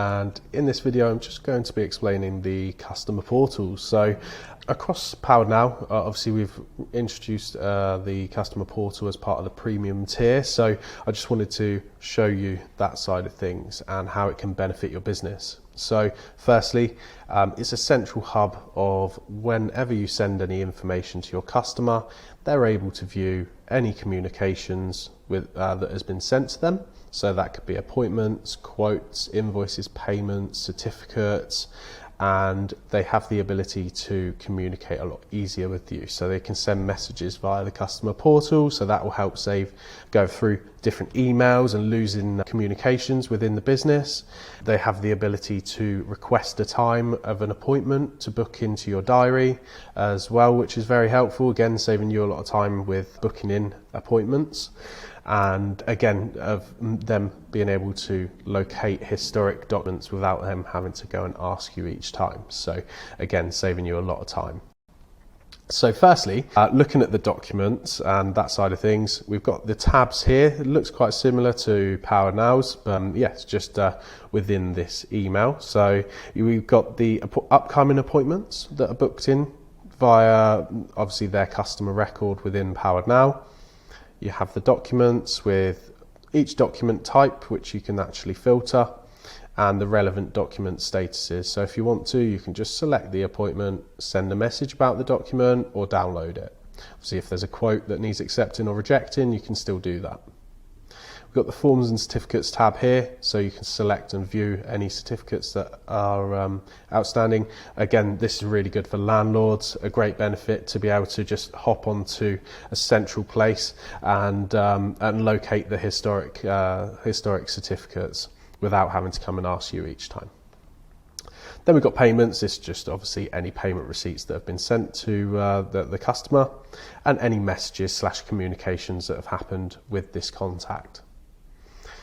And in this video, I'm just going to be explaining the customer portal. So across PoweredNow, obviously we've introduced the customer portal as part of the premium tier. So I just wanted to show you that side of things and how it can benefit your business. So firstly, it's a central hub of whenever you send any information to your customer, they're able to view any communications that has been sent to them. So that could be appointments, quotes, invoices, payments, certificates, and they have the ability to communicate a lot easier with you. So they can send messages via the customer portal, so that will help save go through different emails and losing communications within the business. They have the ability to request a time of an appointment to book into your diary as well, which is very helpful, again saving you a lot of time with booking in appointments. And again, of them being able to locate historic documents without them having to go and ask you each time. So again, saving you a lot of time. So firstly, looking at the documents and that side of things, we've got the tabs here. It looks quite similar to PoweredNow's, but yes, just within this email. So we've got the upcoming appointments that are booked in via obviously their customer record within PoweredNow. You have the documents with each document type, which you can actually filter, and the relevant document statuses. So if you want to, you can just select the appointment, send a message about the document, or download it. Obviously, if there's a quote that needs accepting or rejecting, you can still do that. We've got the forms and certificates tab here, so you can select and view any certificates that are outstanding. Again, this is really good for landlords, a great benefit to be able to just hop onto a central place and locate the historic certificates without having to come and ask you each time. Then we've got payments. It's just obviously any payment receipts that have been sent to the customer, and any messages / communications that have happened with this contact.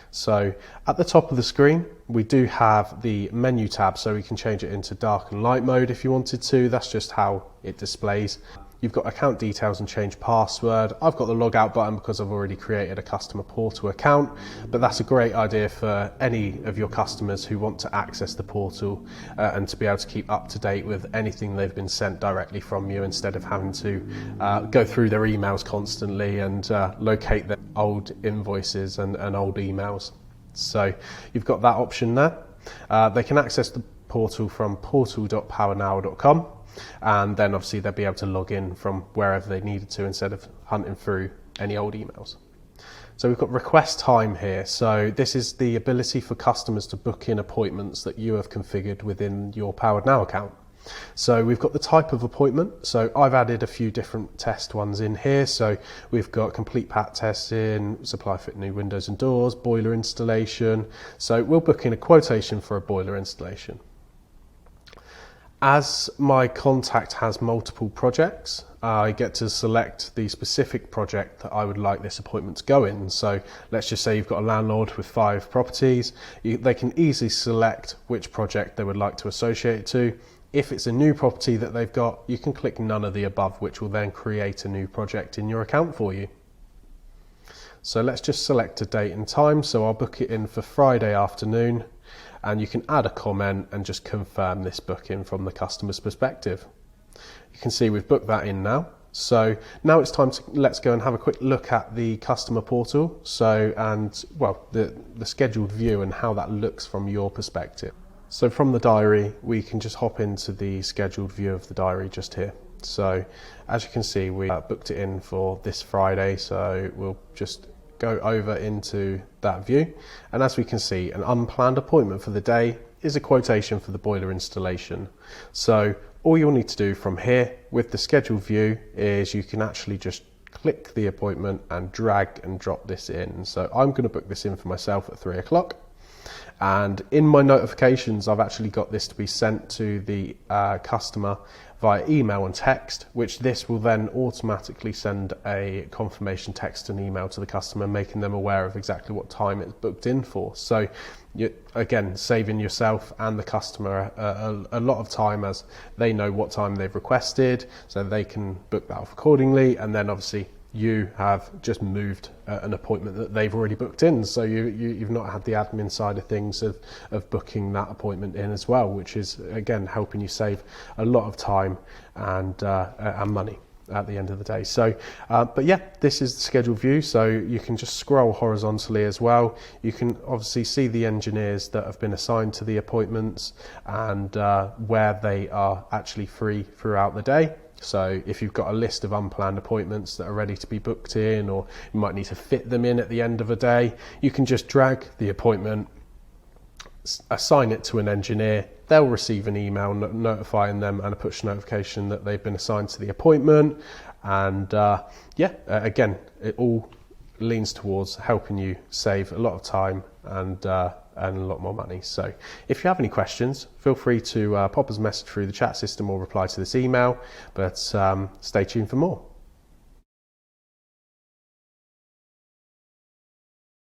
So at the top of the screen, we do have the menu tab, so we can change it into dark and light mode if you wanted to. That's just how it displays. You've got account details and change password. I've got the logout button because I've already created a customer portal account, but that's a great idea for any of your customers who want to access the portal and to be able to keep up to date with anything they've been sent directly from you, instead of having to go through their emails constantly and locate their old invoices and old emails. So you've got that option there. They can access the portal from portal.powerednow.com. and then obviously they'll be able to log in from wherever they needed to, instead of hunting through any old emails. So we've got request time here. So this is the ability for customers to book in appointments that you have configured within your PoweredNow account. So we've got the type of appointment. So I've added a few different test ones in here. So we've got complete pat testing, supply fit new windows and doors, boiler installation. So we'll book in a quotation for a boiler installation. As my contact has multiple projects, I get to select the specific project that I would like this appointment to go in. So let's just say you've got a landlord with 5 properties. They can easily select which project they would like to associate it to. If it's a new property that they've got, you can click none of the above, which will then create a new project in your account for you. So let's just select a date and time. So I'll book it in for Friday afternoon. And you can add a comment and just confirm this booking from the customer's perspective. You can see we've booked that in now. So now it's time to let's go and have a quick look at the customer portal. So the scheduled view and how that looks from your perspective. So from the diary, we can just hop into the scheduled view of the diary just here. So as you can see, we booked it in for this Friday. So we'll just go over into that view, and as we can see, an unplanned appointment for the day is a quotation for the boiler installation. So all you'll need to do from here with the scheduled view is you can actually just click the appointment and drag and drop this in. So I'm going to book this in for myself at 3 o'clock, and in my notifications I've actually got this to be sent to the customer via email and text, which this will then automatically send a confirmation text and email to the customer, making them aware of exactly what time it's booked in for. So you're, again, saving yourself and the customer a lot of time, as they know what time they've requested, so they can book that off accordingly, and then obviously you have just moved an appointment that they've already booked in. So you've not had the admin side of things of booking that appointment in as well, which is, again, helping you save a lot of time and money at the end of the day. So, but yeah, this is the scheduled view. So you can just scroll horizontally as well. You can obviously see the engineers that have been assigned to the appointments and where they are actually free throughout the day. So if you've got a list of unplanned appointments that are ready to be booked in, or you might need to fit them in at the end of a day, you can just drag the appointment, assign it to an engineer. They'll receive an email notifying them and a push notification that they've been assigned to the appointment. And again, it all leans towards helping you save a lot of time and a lot more money. So if you have any questions, feel free to pop us a message through the chat system or reply to this email, but stay tuned for more.